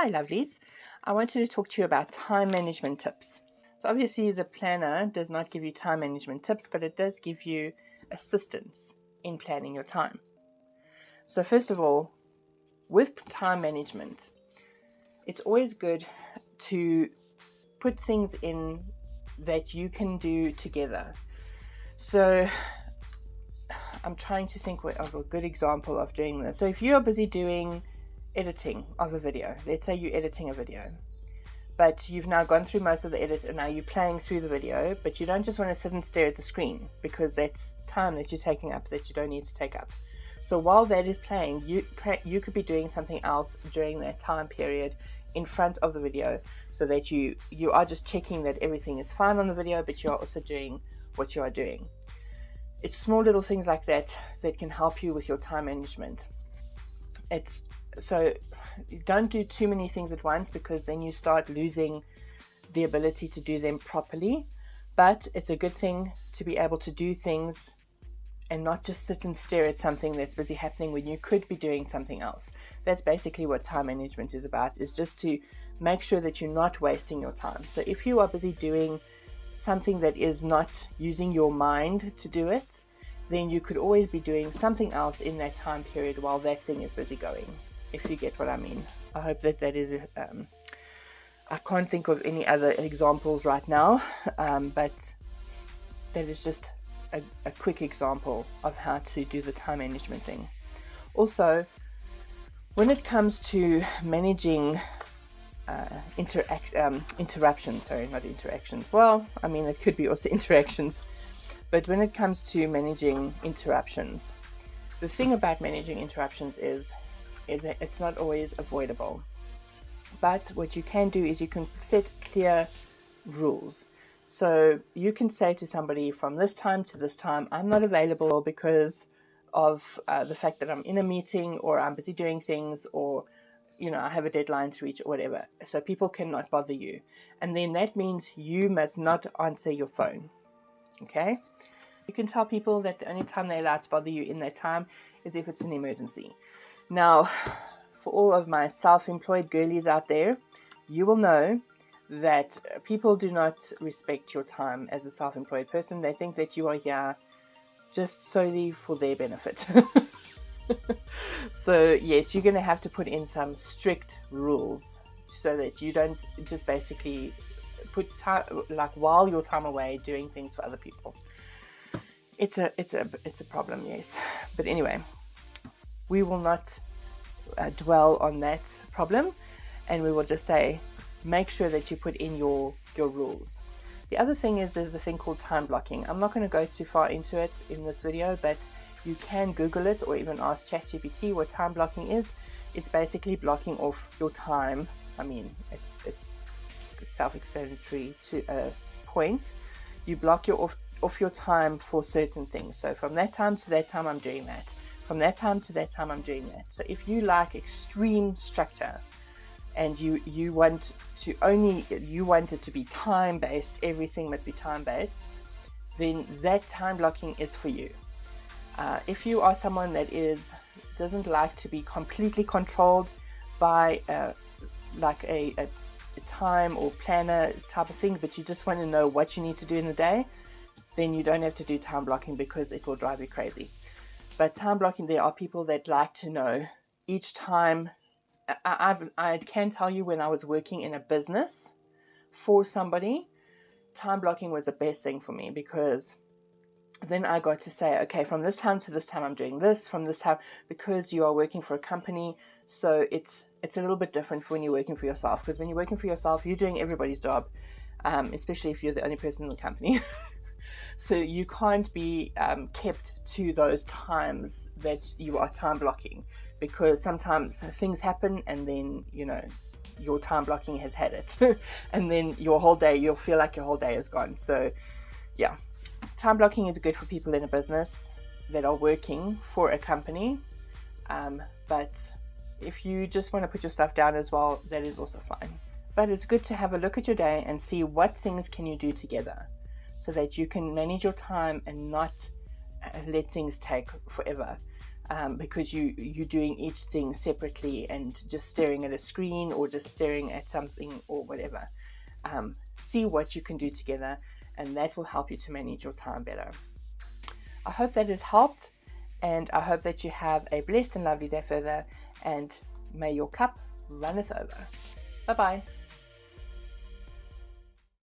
Hi lovelies, I wanted to talk to you about time management tips. So obviously the planner does not give you time management tips, but it does give you assistance in planning your time. So first of all, with time management, it's always good to put things in that you can do together. So I'm trying to think of a good example of doing this. So if you're busy doing editing of a video, let's say you're editing a video, but you've now gone through most of the edit and now you're playing through the video, but you don't just want to sit and stare at the screen because that's time that you're taking up that you don't need to take up. So while that is playing, you could be doing something else during that time period in front of the video, so that you are just checking that everything is fine on the video, but you are also doing what you are doing. It's small little things like that that can help you with your time management. So don't do too many things at once, because then you start losing the ability to do them properly. But it's a good thing to be able to do things and not just sit and stare at something that's busy happening when you could be doing something else. That's basically what time management is about, is just to make sure that you're not wasting your time. So if you are busy doing something that is not using your mind to do it, then you could always be doing something else in that time period while that thing is busy going, if you get what I mean. I hope that is I can't think of any other examples right now, but that is just a quick example of how to do the time management thing. Also, when it comes to managing interruptions, sorry, not interactions. Well, I mean, it could be also interactions. But when it comes to managing interruptions, the thing about managing interruptions is that it's not always avoidable. But what you can do is you can set clear rules. So you can say to somebody, from this time to this time, I'm not available because of the fact that I'm in a meeting, or I'm busy doing things, or I have a deadline to reach, or whatever. So people cannot bother you. And then that means you must not answer your phone. Okay? You can tell people that the only time they're allowed to bother you in that time is if it's an emergency. Now, for all of my self-employed girlies out there, you will know that people do not respect your time as a self-employed person. They think that you are here just solely for their benefit. So yes, you're going to have to put in some strict rules so that you don't just basically put time, like while your time away, doing things for other people. It's a problem, yes. But anyway, we will not dwell on that problem, and we will just say, make sure that you put in your rules. The other thing is, there's a thing called time blocking. I'm not going to go too far into it in this video, but you can Google it or even ask ChatGPT what time blocking is. It's basically blocking off your time. I mean, it's self-explanatory to a point. You block off your time for certain things. So from that time to that time, I'm doing that. From that time to that time, I'm doing that. So if you like extreme structure, and you want it to be time-based, everything must be time-based, then that time blocking is for you. If you are someone that doesn't like to be completely controlled by a time or planner type of thing, but you just want to know what you need to do in the day, then you don't have to do time blocking, because it will drive you crazy. But time blocking, there are people that like to know each time. I can tell you, when I was working in a business for somebody, time blocking was the best thing for me, because then I got to say, okay, from this time to this time I'm doing this, from this time, because you are working for a company. So it's a little bit different when you're working for yourself, because when you're working for yourself, you're doing everybody's job, especially if you're the only person in the company. So you can't be kept to those times that you are time blocking, because sometimes things happen and then, your time blocking has had it. And then your whole day, you'll feel like your whole day is gone. So yeah, time blocking is good for people in a business that are working for a company. But if you just want to put your stuff down as well, that is also fine. But it's good to have a look at your day and see what things can you do together, so that you can manage your time and not let things take forever. because you're doing each thing separately and just staring at a screen or just staring at something or whatever. See what you can do together, and that will help you to manage your time better. I hope that has helped, and I hope that you have a blessed and lovely day further, and may your cup runneth over. Bye-bye.